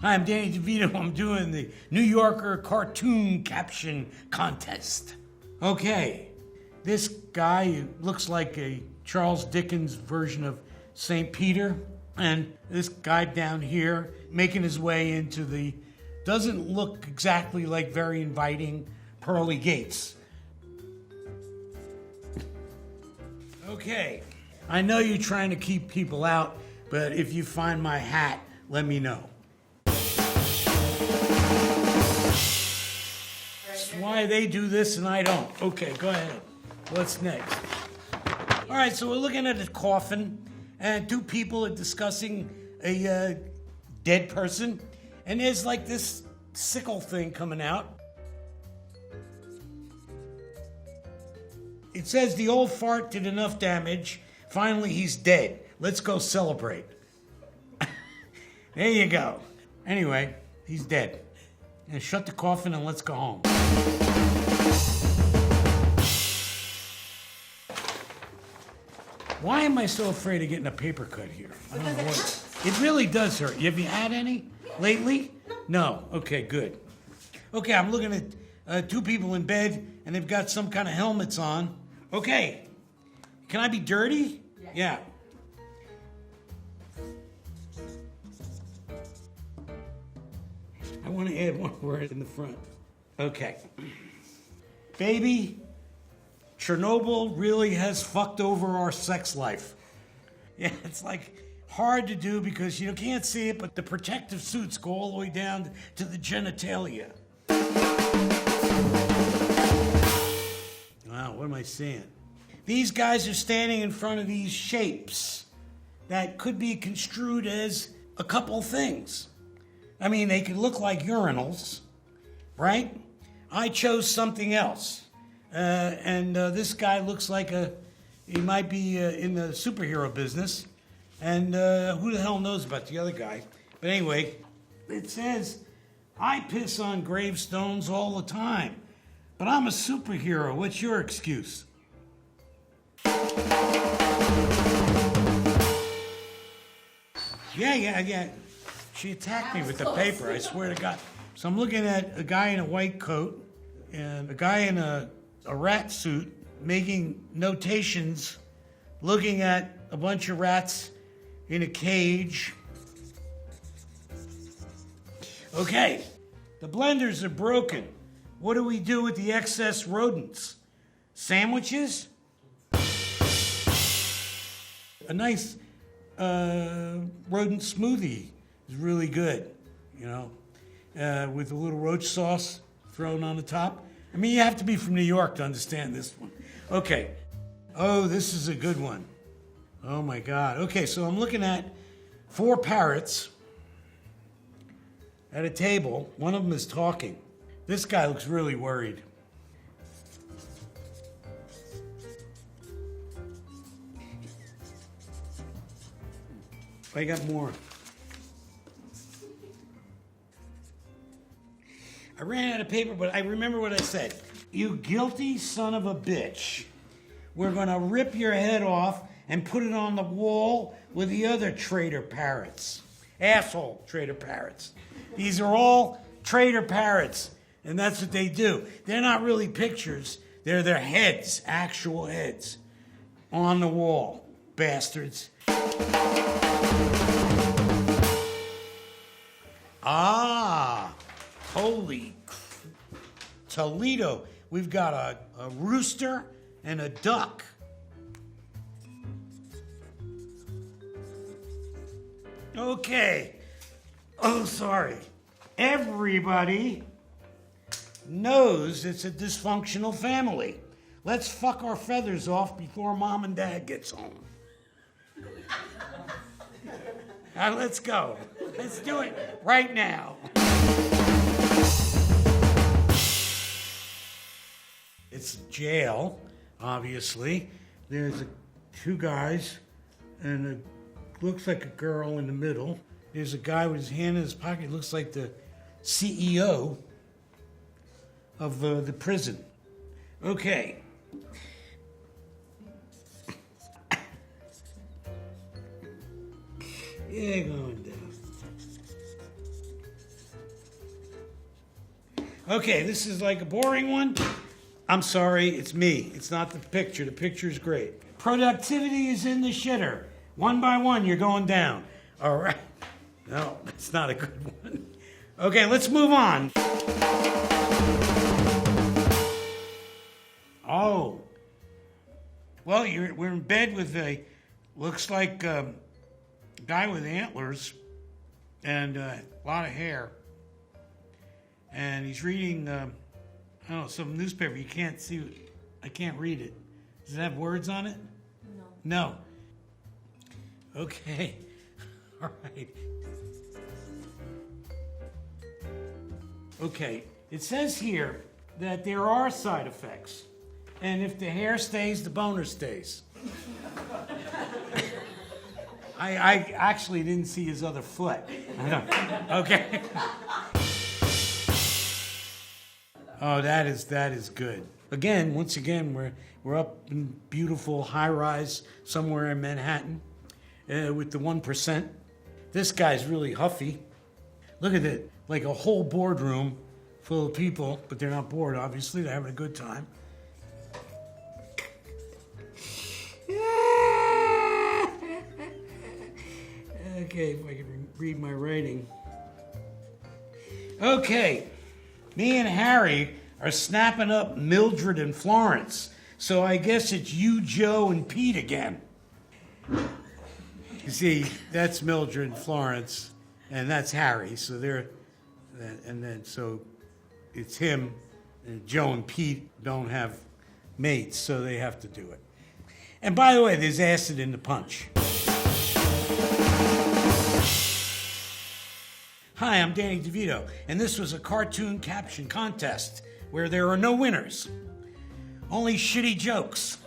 Hi, I'm Danny DeVito. I'm doing the New Yorker Cartoon Caption Contest. Okay, this guy looks like a Charles Dickens version of St. Peter, and this guy down here making his way into the, doesn't look exactly like very inviting, pearly gates. Okay, I know you're trying to keep people out, but if you find my hat, let me know. That's why they do this and I don't. Okay, go ahead. What's next? All right, so we're looking at a coffin, and two people are discussing a dead person, and there's like this sickle thing coming out. It says the old fart did enough damage. Finally, he's dead. Let's go celebrate. There you go. Anyway, he's dead. And shut the coffin and let's go home. Why am I so afraid of getting a paper cut here? I don't know what. It really does hurt. Have you had any lately? No. Okay, good. Okay, I'm looking at two people in bed and they've got some kind of helmets on. Okay. Can I be dirty? Yeah. I want to add one word in the front. Okay. Baby, Chernobyl really has fucked over our sex life. Yeah, it's like hard to do because you can't see it, but the protective suits go all the way down to the genitalia. Wow, what am I seeing? These guys are standing in front of these shapes that could be construed as a couple things. I mean, they could look like urinals, right? I chose something else. And this guy looks like he might be in the superhero business. And who the hell knows about the other guy? But anyway, it says, I piss on gravestones all the time, but I'm a superhero. What's your excuse? Yeah. She attacked me with the paper, I swear to God. So I'm looking at a guy in a white coat and a guy in a rat suit making notations, looking at a bunch of rats in a cage. Okay, the blenders are broken. What do we do with the excess rodents? Sandwiches? A nice rodent smoothie is really good, you know, with a little roach sauce thrown on the top. I mean, you have to be from New York to understand this one. Okay. Oh, this is a good one. Oh, my God. Okay, so I'm looking at 4 parrots at a table. One of them is talking. This guy looks really worried. I got more. I ran out of paper, but I remember what I said. You guilty son of a bitch. We're going to rip your head off and put it on the wall with the other traitor parrots. Asshole traitor parrots. These are all traitor parrots, and that's what they do. They're not really pictures. They're their heads, actual heads, on the wall. Bastards. Ah, holy Toledo. We've got a rooster and a duck. Okay. Oh, sorry. Everybody knows it's a dysfunctional family. Let's fuck our feathers off before Mom and Dad gets home. Let's go. Let's do it right now. It's jail, obviously. There's 2 guys, and looks like a girl in the middle. There's a guy with his hand in his pocket. Looks like the CEO of the prison. Okay. Yeah, going down. Okay, this is like a boring one. I'm sorry, it's me. It's not the picture. The picture's great. Productivity is in the shitter. One by one, you're going down. All right. No, it's not a good one. Okay, let's move on. Oh. Well, we're in bed with looks like a guy with antlers and a lot of hair. And he's reading, I don't know, some newspaper. You can't see, I can't read it. Does it have words on it? No. No. Okay. All right. Okay. It says here that there are side effects. And if the hair stays, the boner stays. I actually didn't see his other foot. Okay. Oh, that is good. Again, once again, we're up in beautiful high-rise somewhere in Manhattan with the 1%. This guy's really huffy. Look at it, like a whole boardroom full of people, but they're not bored, obviously. They're having a good time. Okay, if I can read my writing. Okay, me and Harry are snapping up Mildred and Florence. So I guess it's you, Joe, and Pete again. You see, that's Mildred and Florence, and that's Harry. So so it's him, and Joe and Pete don't have mates, so they have to do it. And by the way, there's acid in the punch. Hi, I'm Danny DeVito, and this was a Cartoon Caption Contest where there are no winners, only shitty jokes.